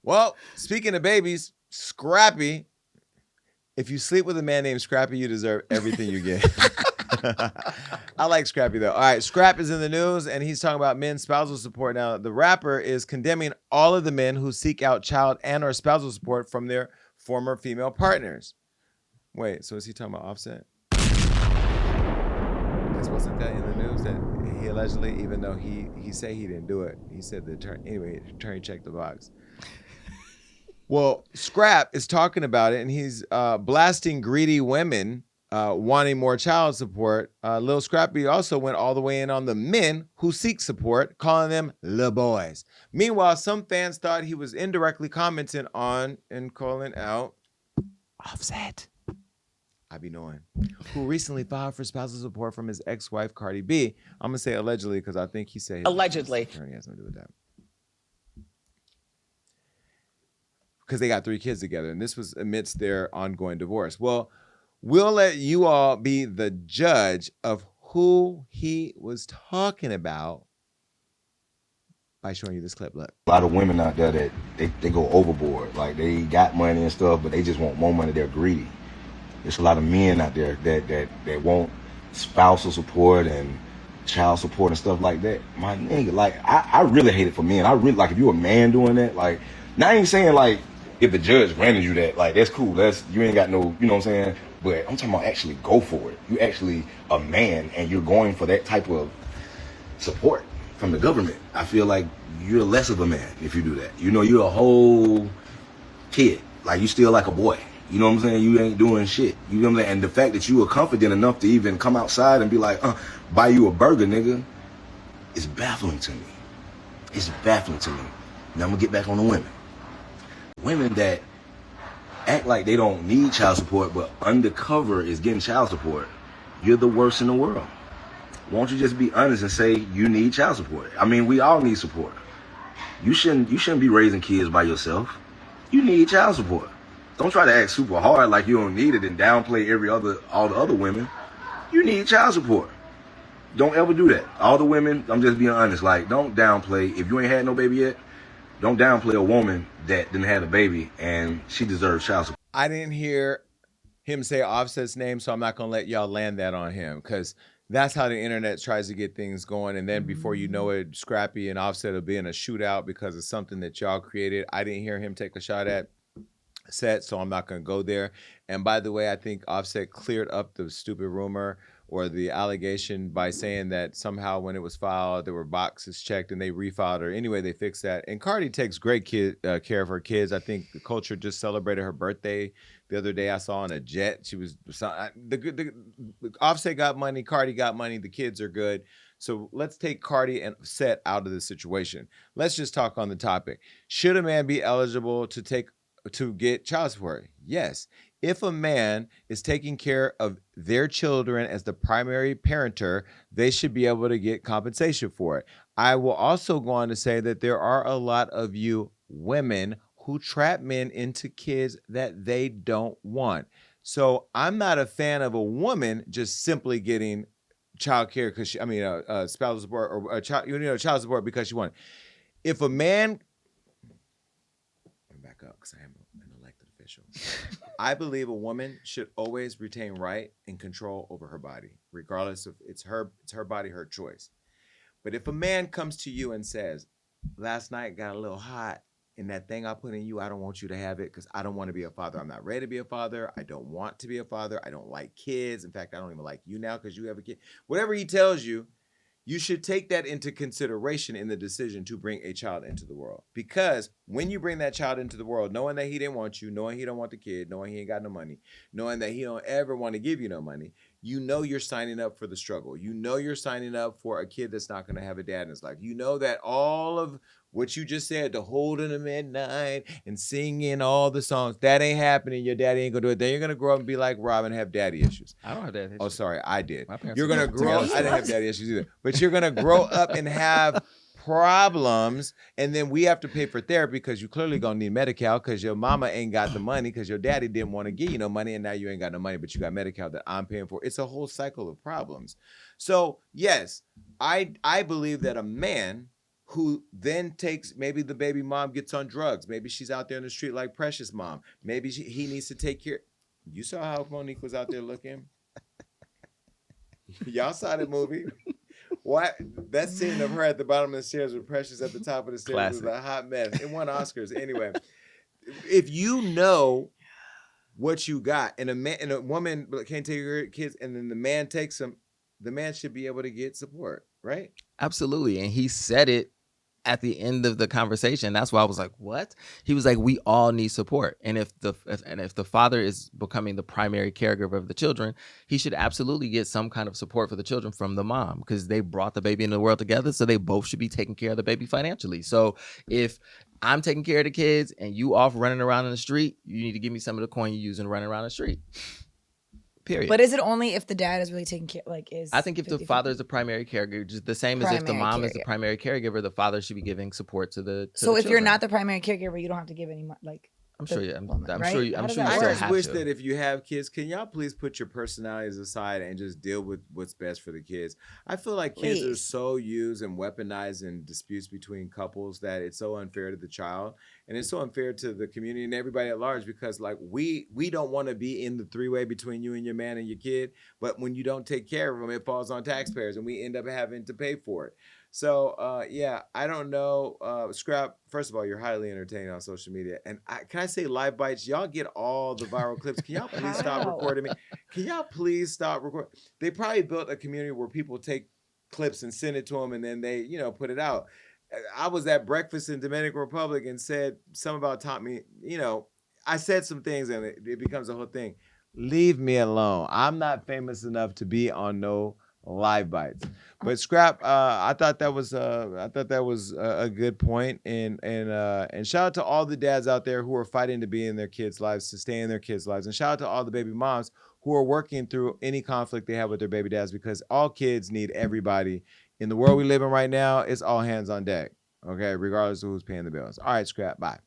Well, speaking of babies, Scrappy. If you sleep with a man named Scrappy, you deserve everything you get. I like Scrappy though. All right, Scrap is in the news, and he's talking about men's spousal support. Now, the rapper is condemning all of the men who seek out child and/or spousal support from their former female partners. Wait, so is he talking about Offset? Because wasn't that in the news that he allegedly, even though he said he didn't do it, he said the attorney. Anyway, the attorney checked the box. Well, Scrap is talking about it, and he's blasting greedy women wanting more child support. Lil Scrappy also went all the way in on the men who seek support, calling them little boys. Meanwhile, some fans thought he was indirectly commenting on and calling out Offset, I be knowing, who recently filed for spousal support from his ex-wife, Cardi B. I'm going to say allegedly because I think he said allegedly. His attorney has something to do with that. Because they got 3 kids together, and this was amidst their ongoing divorce. Well, we'll let you all be the judge of who he was talking about by showing you this clip. Look. A lot of women out there that they go overboard. Like, they got money and stuff, but they just want more money. They're greedy. There's a lot of men out there that want spousal support and child support and stuff like that. My nigga, like, I really hate it for men. I really, like, if you're a man doing that, like, now I ain't saying, like, if the judge granted you that, like, that's cool. You ain't got no, you know what I'm saying? But I'm talking about actually go for it. You actually a man and you're going for that type of support from the government. I feel like you're less of a man if you do that. You know, you're a whole kid. Like, you still like a boy. You know what I'm saying? You ain't doing shit. You know what I'm saying? And the fact that you were confident enough to even come outside and be like, buy you a burger, nigga, is baffling to me. It's baffling to me. Now I'm gonna get back on the women. Women that act like they don't need child support, but undercover is getting child support. You're the worst in the world. Won't you just be honest and say you need child support? I mean, we all need support. You shouldn't be raising kids by yourself. You need child support. Don't try to act super hard like you don't need it and downplay all the other women. You need child support. Don't ever do that. All the women, I'm just being honest, like, don't downplay. If you ain't had no baby yet, don't downplay a woman that didn't have a baby and she deserves child support. I didn't hear him say Offset's name, so I'm not going to let y'all land that on him because that's how the internet tries to get things going. And then before you know it, Scrappy and Offset will be in a shootout because of something that y'all created. I didn't hear him take a shot at Set, so I'm not going to go there. And by the way, I think Offset cleared up the stupid rumor or the allegation by saying that somehow when it was filed, there were boxes checked and they refiled her. Anyway, they fixed that. And Cardi takes great care of her kids. I think the culture just celebrated her birthday the other day. I saw on a jet. She was the Offset got money, Cardi got money. The kids are good. So let's take Cardi and Set out of the situation. Let's just talk on the topic. Should a man be eligible to get child support? Yes. If a man is taking care of their children as the primary parenter, they should be able to get compensation for it. I will also go on to say that there are a lot of you women who trap men into kids that they don't want. So I'm not a fan of a woman just simply getting child care because spousal support or child support because she wants it. If a man, back up because I am an elected official. I believe a woman should always retain right and control over her body, regardless of it's her body, her choice. But if a man comes to you and says, last night got a little hot and that thing I put in you, I don't want you to have it because I don't want to be a father. I'm not ready to be a father. I don't want to be a father. I don't like kids. In fact, I don't even like you now because you have a kid. Whatever he tells you, you should take that into consideration in the decision to bring a child into the world. Because when you bring that child into the world, knowing that he didn't want you, knowing he don't want the kid, knowing he ain't got no money, knowing that he don't ever want to give you no money, you know you're signing up for the struggle. You know you're signing up for a kid that's not going to have a dad in his life. You know that all of what you just said, the holding the midnight and singing all the songs, that ain't happening. Your daddy ain't going to do it. Then you're going to grow up and be like Rob and have daddy issues. I don't have daddy issues. Oh, sorry, I did. parents You're going to are grow up. together. I didn't have daddy issues either. But you're going to grow up and have problems, and then we have to pay for therapy because you clearly going to need Medi-Cal because your mama ain't got the money because your daddy didn't want to give you no money, and now you ain't got no money, but you got Medi-Cal that I'm paying for. It's a whole cycle of problems. So, yes, I believe that a man who then takes, maybe the baby mom gets on drugs. Maybe she's out there in the street like Precious Mom. Maybe he needs to take care. You saw how Monique was out there looking? Y'all saw the movie? What? That scene of her at the bottom of the stairs with Precious at the top of the stairs Classic. was a hot mess. It won Oscars. Anyway, if you know what you got, and a woman can't take her kids, and then the man takes them, the man should be able to get support, right? Absolutely. And he said it at the end of the conversation. That's why I was like, what? He was like, we all need support. And if the father is becoming the primary caregiver of the children, he should absolutely get some kind of support for the children from the mom, because they brought the baby into the world together. So they both should be taking care of the baby financially. So if I'm taking care of the kids and you off running around in the street, you need to give me some of the coin you use and running around the street. Period. But is it only if the dad is really taking care? Like, is I think if the 50-50? father is the primary caregiver, just the same as if the Primary mom is the caregiver. primary caregiver, the father should be giving support to the. So if you're children. not the primary caregiver, you don't have to give any money. Like, I'm the sure you. I'm woman, sure right? you. How I'm does sure you that I still work? just have wish to. that if you have kids, can y'all please put your personalities aside and just deal with what's best for the kids? I feel like kids are Please. so used and weaponized in disputes between couples that it's so unfair to the child, and it's so unfair to the community and everybody at large, because like we don't want to be in the three-way between you and your man and your kid, but when you don't take care of them, it falls on taxpayers and we end up having to pay for it. So yeah, I don't know. Scrap, first of all, you're highly entertaining on social media. And can I say live bites? Y'all get all the viral clips. Can y'all please stop How? recording me? Can y'all please stop recording? They probably built a community where people take clips and send it to them and then they, put it out. I was at breakfast in Dominican Republic and said something about Tommy, I said some things and it becomes a whole thing. Leave me alone. I'm not famous enough to be on no live bites. But Scrap, I thought that was a good point, and shout out to all the dads out there who are fighting to be in their kids' lives, to stay in their kids' lives, and shout out to all the baby moms who are working through any conflict they have with their baby dads, because all kids need everybody. In the world we live in right now, it's all hands on deck. Okay, regardless of who's paying the bills. All right, Scrap, bye.